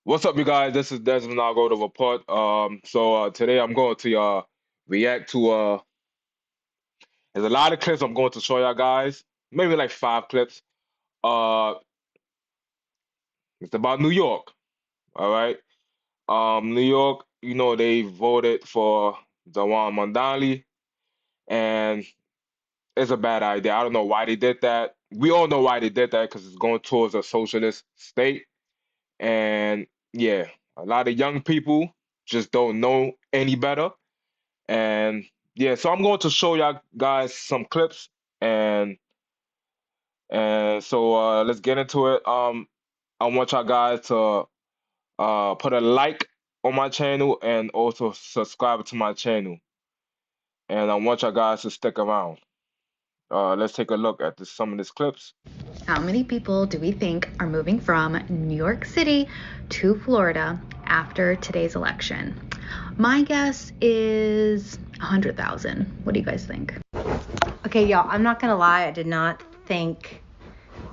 What's up, you guys? This is Desmond. I'll go to report. Today I'm going to react to there's a lot of clips I'm going to show y'all guys. Maybe like 5 clips. Uh, it's about New York. All right. New York. They voted for Dewan Mandali, and it's a bad idea. I don't know why they did that. We all know why they did that because it's going towards a socialist state, and yeah, a lot of young people just don't know any better. And yeah, so I'm going to show y'all guys some clips and let's get into it. I want y'all guys to put a like on my channel and also subscribe to my channel. And I want y'all guys to stick around. Let's take a look at some of these clips. How many people do we think are moving from New York City to Florida after today's election? My guess is 100,000. What do you guys think? Okay, y'all, I'm not gonna lie, I did not think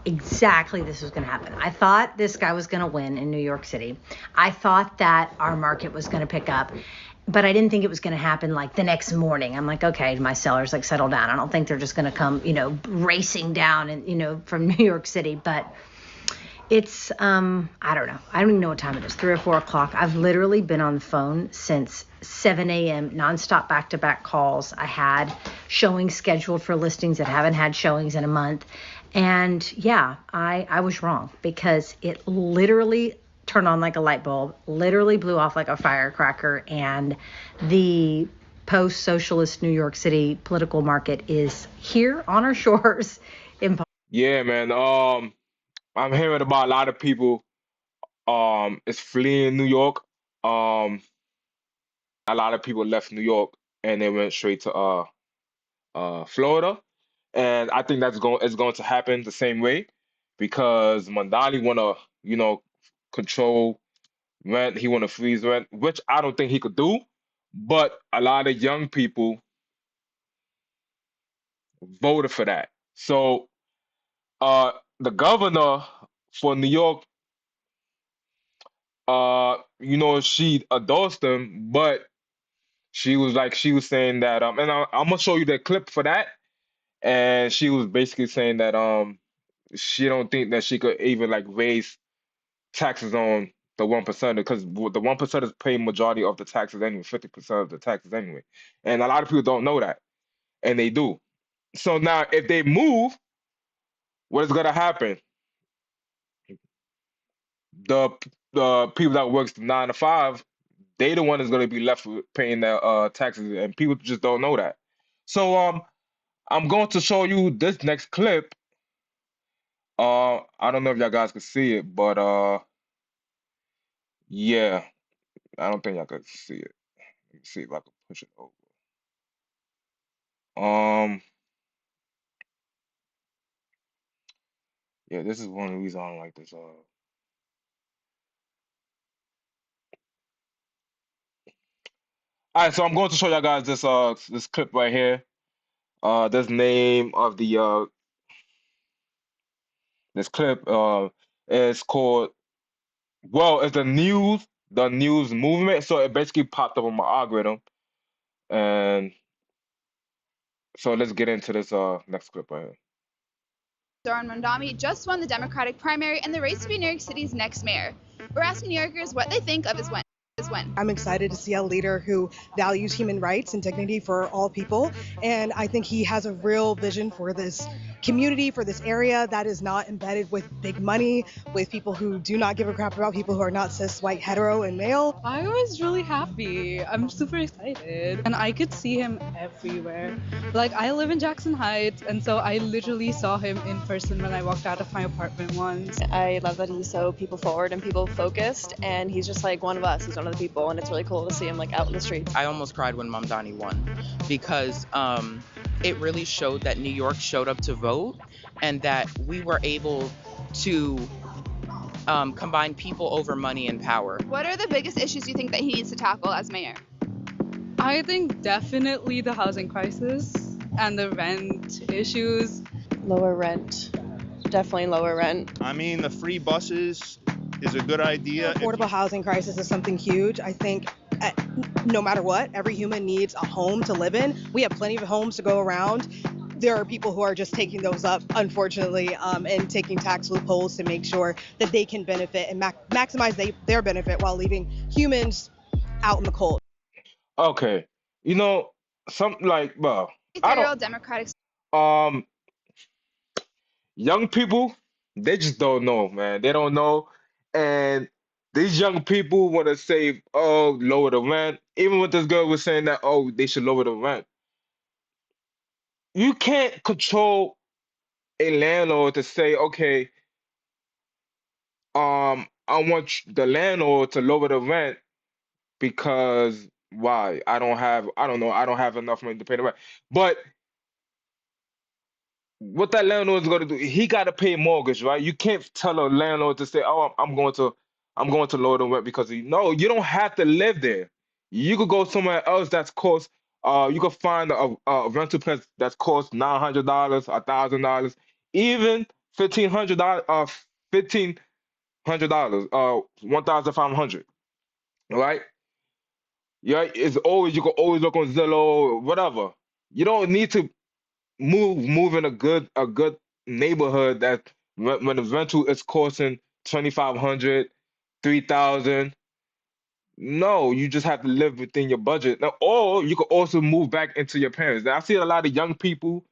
exactly this was gonna happen. I thought this guy was gonna win in New York City. I thought that our market was gonna pick up, but I didn't think it was gonna happen like the next morning. I'm like, okay, my sellers like settle down. I don't think they're just gonna come, racing down and from New York City. But it's I don't know. I don't even know what time it is, 3 or 4 o'clock. I've literally been on the phone since 7 a.m. nonstop back-to-back calls. I had showings scheduled for listings that haven't had showings in a month. And yeah, I was wrong because it literally turned on like a light bulb, literally blew off like a firecracker, and the post-socialist New York City political market is here on our shores. Yeah, man. I'm hearing about a lot of people is fleeing New York. A lot of people left New York and they went straight to Florida. And I think it's going to happen the same way because Mandali wanna, control rent. He wanna freeze rent, which I don't think he could do. But a lot of young people voted for that. So uh the governor for New York, she endorsed him, but she was saying that and I'm gonna show you the clip for that. And she was basically saying that she don't think that she could even like raise taxes on the 1% because the 1% is paying majority of the taxes anyway, 50% of the taxes anyway. And a lot of people don't know that, and they do. So now if they move, what is gonna happen? The the people that works 9 to 5, they the one is gonna be left with paying their taxes, and people just don't know that. So I'm going to show you this next clip. I don't know if y'all guys can see it, but yeah, I don't think y'all can see it. Let me see if I can push it over. Um, yeah, this is one of the reasons I don't like this. All right, so I'm going to show y'all guys this clip right here. This name of the this clip is called, well, it's the news movement. So it basically popped up on my algorithm, and so let's get into this next clip right here. Zoran Mondami just won the Democratic primary and the race to be New York City's next mayor. We're asking New Yorkers what they think of his win. I'm excited to see a leader who values human rights and dignity for all people. And I think he has a real vision for this community, for this area that is not embedded with big money, with people who do not give a crap about people who are not cis, white, hetero, and male. I was really happy. I'm super excited. And I could see him everywhere. Like, I live in Jackson Heights, and so I literally saw him in person when I walked out of my apartment once. I love that he's so people forward and people focused, and he's just like one of us. He's one of the people, and it's really cool to see him like out in the streets. I almost cried when Mamdani won because it really showed that New York showed up to vote and that we were able to combine people over money and power. What are the biggest issues you think that he needs to tackle as mayor? I think definitely the housing crisis and the rent issues. Lower rent. Definitely lower rent. I mean, the free buses, is a good idea. Affordable housing crisis is something huge. I think no matter what, every human needs a home to live in. We have plenty of homes to go around. There are people who are just taking those up, unfortunately, and taking tax loopholes to make sure that they can benefit and maximize their benefit while leaving humans out in the cold. Okay, you know, something like, well, I don't. 23-year-old Democratic Um, young people, they just don't know, man. They don't know, and these young people want to say, "Oh, lower the rent." Even with this girl was saying that, "Oh, they should lower the rent." You can't control a landlord to say, "Okay, I want the landlord to lower the rent because why? I don't know, I don't have enough money to pay the rent." But what that landlord is going to do, he got to pay mortgage, right? You can't tell a landlord to say, "Oh, I'm going to lower the rent because no, you don't have to live there. You could go somewhere else that's cost. You could find a rental place that's cost $900, $1,000, even $1,500, $1,500, 1,500, right? Yeah, it's always you can always look on Zillow or whatever. You don't need to move in a good neighborhood that when the rental is costing 2,500, 3,000. No, you just have to live within your budget. Now, or you could also move back into your parents. Now, I see a lot of young people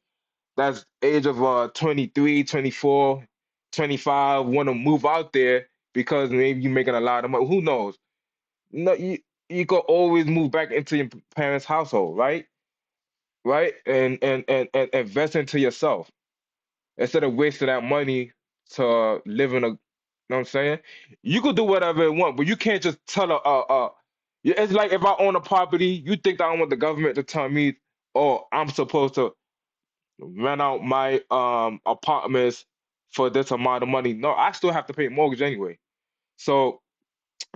that's age of 23, 24, 25 want to move out there because maybe you're making a lot of money. Who knows? No, you could always move back into your parents' household, right? Right? And invest into yourself instead of wasting that money to live in a, you know what I'm saying? You could do whatever you want, but you can't just tell it's like if I own a property, you think that I want the government to tell me, oh, I'm supposed to rent out my apartments for this amount of money. No, I still have to pay mortgage anyway. So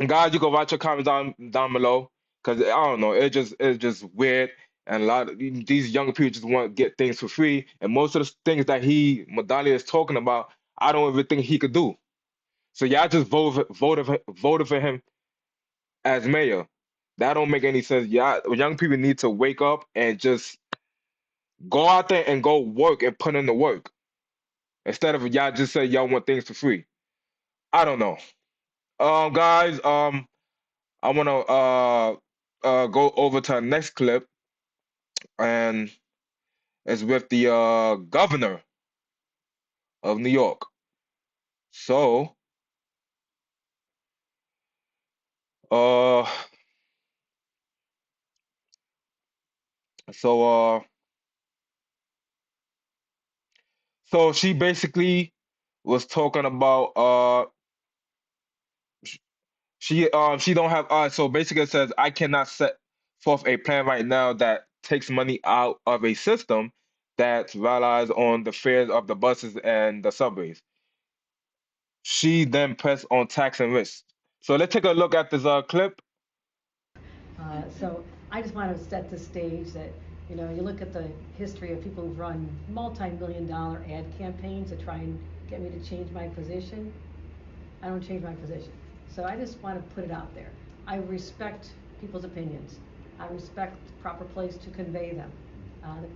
guys, you can write your comments down below because I don't know, it's just weird, and a lot of these young people just want to get things for free, and most of the things that Madalia is talking about, I don't even think he could do. So y'all just voted for him as mayor. That don't make any sense. Yeah, young people need to wake up and just go out there and go work and put in the work instead of y'all just say y'all want things for free. I don't know. Guys, I want to go over to our next clip, and it's with the governor of New York. So, uh, so, uh, so she basically was talking about she don't have so basically it says I cannot set forth a plan right now that takes money out of a system that relies on the fares of the buses and the subways. She then pressed on tax and risk. So let's take a look at this clip. So I just want to set the stage that, you look at the history of people who've run multi-million-dollar ad campaigns to try and get me to change my position. I don't change my position. So I just want to put it out there. I respect people's opinions. I respect the proper place to convey them.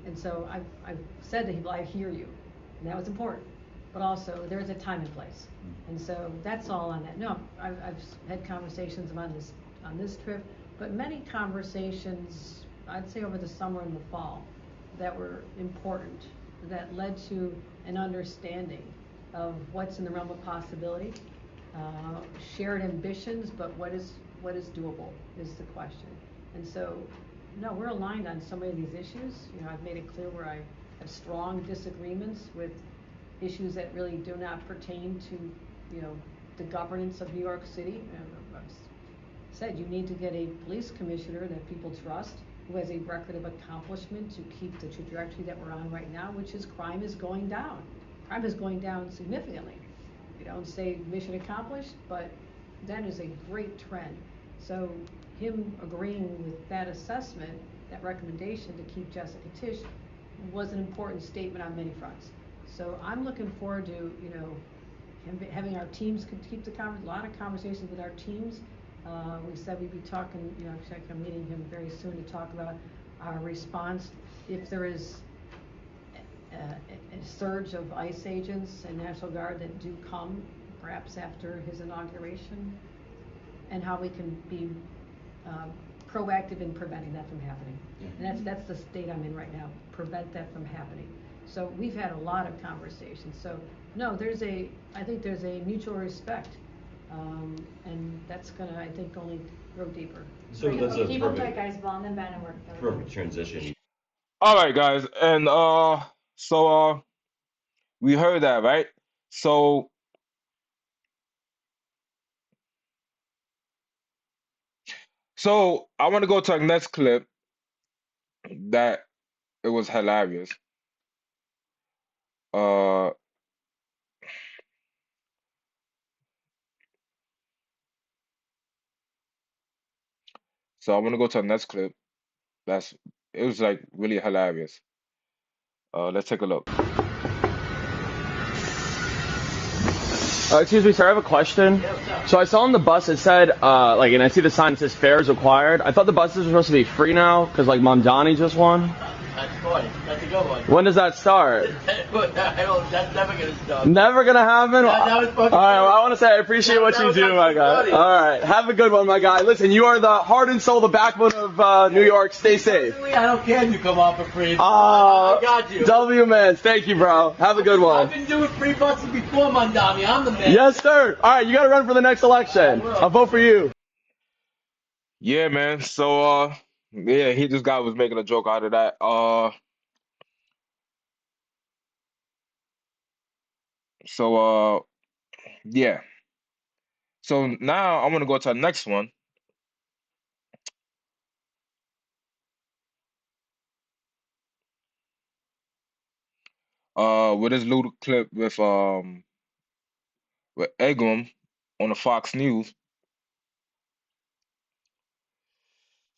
And so I've said to people, I hear you. And that was important. But also, there's a time and place. And so that's all on that. No, I've had conversations on this trip, but many conversations, I'd say over the summer and the fall, that were important, that led to an understanding of what's in the realm of possibility, shared ambitions, but what is doable is the question. And so, no, we're aligned on so many of these issues. I've made it clear where I have strong disagreements with issues that really do not pertain to, the governance of New York City. I've said you need to get a police commissioner that people trust, who has a record of accomplishment to keep the trajectory that we're on right now, which is crime is going down. Crime is going down significantly. You don't say mission accomplished, but that is a great trend. So him agreeing with that assessment, that recommendation to keep Jessica Tisch, was an important statement on many fronts. So I'm looking forward to, having our teams could keep a lot of conversations with our teams. We said we'd be talking, actually I'm meeting him very soon to talk about our response if there is a surge of ICE agents and National Guard that do come, perhaps after his inauguration, and how we can be proactive in preventing that from happening. And that's the state I'm in right now, prevent that from happening. So we've had a lot of conversations. So no, I think there's a mutual respect, and that's gonna, I think, only grow deeper. So that's a Keep up tight, guys. Bond and banner work. perfect transition. All right, guys, and so we heard that, right? So I want to go to our next clip that it was hilarious. Uh, so I want to go to our next clip. It was like really hilarious. Let's take a look. Excuse me, sir, I have a question. So I saw on the bus it said, and I see the sign that says fares required. I thought the buses were supposed to be free now, because, Mamdani just won. That's funny. That's a good one. When does that start? That's never going to stop. Never gonna happen? That was fucking All right, well, I want to say I appreciate what you do, my guy. funny. All right, have a good one, my guy. Listen, you are the heart and soul, the backbone of New York. Stay safe. I don't care if you come off for free. I got you. W man, thank you, bro. Have a good one. I've been doing free buses before, Mandami. I'm the man. Yes, sir. All right, you got to run for the next election. I'll vote for you. Yeah, man. So yeah, this guy was making a joke out of that. So yeah. So now I'm gonna go to the next one. With this little clip with Eglum on the Fox News.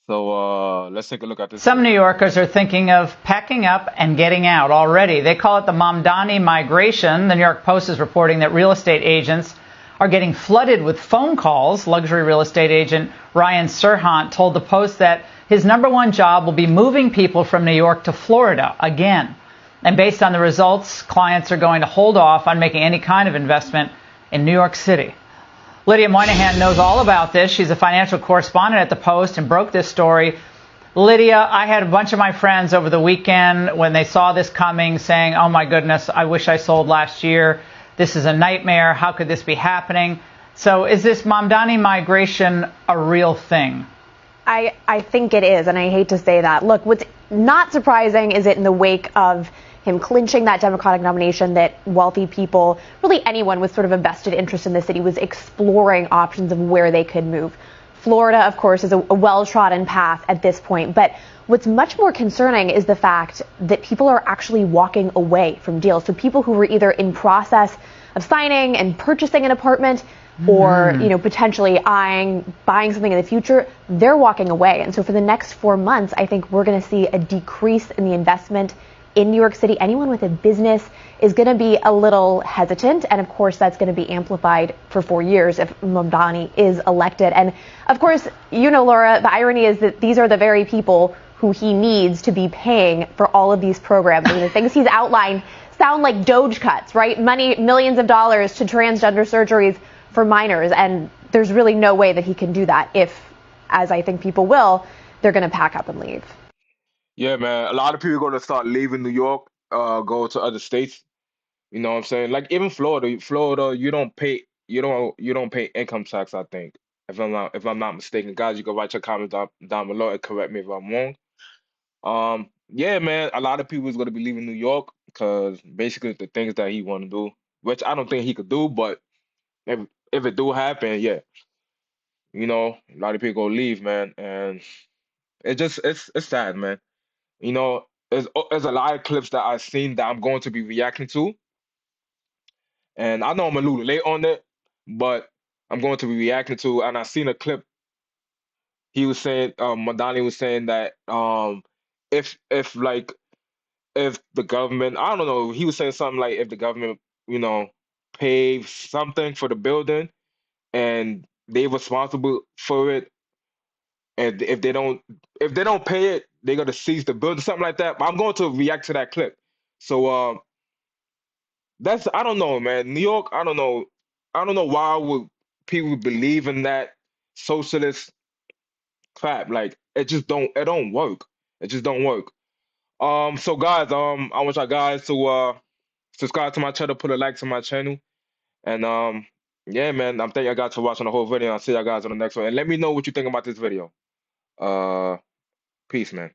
So let's take a look at this. Some New Yorkers are thinking of packing up and getting out already. They call it the Mamdani migration. The New York Post is reporting that real estate agents are getting flooded with phone calls. Luxury real estate agent Ryan Serhant told the Post that his number one job will be moving people from New York to Florida again. And based on the results, clients are going to hold off on making any kind of investment in New York City. Lydia Moynihan knows all about this. She's a financial correspondent at the Post and broke this story. Lydia, I had a bunch of my friends over the weekend when they saw this coming saying, oh my goodness, I wish I sold last year. This is a nightmare. How could this be happening? So is this Mamdani migration a real thing? I think it is, and I hate to say that. Look, what's not surprising is it in the wake of him clinching that Democratic nomination that wealthy people, really anyone with sort of a vested interest in the city, was exploring options of where they could move. Florida, of course, is a well-trodden path at this point. But what's much more concerning is the fact that people are actually walking away from deals. So people who were either in process of signing and purchasing an apartment or, potentially buying something in the future, they're walking away. And so for the next 4 months, I think we're going to see a decrease in the investment in New York City. Anyone with a business is going to be a little hesitant. And of course, that's going to be amplified for 4 years if Mamdani is elected. And of course, Laura, the irony is that these are the very people who he needs to be paying for all of these programs. I mean, the things he's outlined sound like Doge cuts, right? Money, millions of dollars to transgender surgeries for minors. And there's really no way that he can do that if, as I think people will, they're going to pack up and leave. Yeah, man. A lot of people are gonna start leaving New York, go to other states. You know what I'm saying? Like even Florida. Florida, you don't pay income tax, I think. If I'm not mistaken. Guys, you can write your comments down below and correct me if I'm wrong. Yeah, man, a lot of people is gonna be leaving New York because basically the things that he wanna do, which I don't think he could do, but if it do happen, yeah, a lot of people gonna leave, man, and it's sad, man. There's a lot of clips that I've seen that I'm going to be reacting to, and I know I'm a little late on it, but I'm going to be reacting to, and I seen a clip. He was saying, Madani was saying that if the government, I don't know, he was saying something like if the government, you know, pay something for the building, and they responsible for it. And if they don't pay it, they're gonna seize the building, something like that. But I'm going to react to that clip. So that's I don't know, man. New York, I don't know why would people believe in that socialist crap. Like it don't work. It just don't work. So guys, I want y'all guys to subscribe to my channel, put a like to my channel, and yeah, man, I'm thank y'all guys for watching the whole video. I'll see y'all guys on the next one, and let me know what you think about this video. Uh, Peace, man.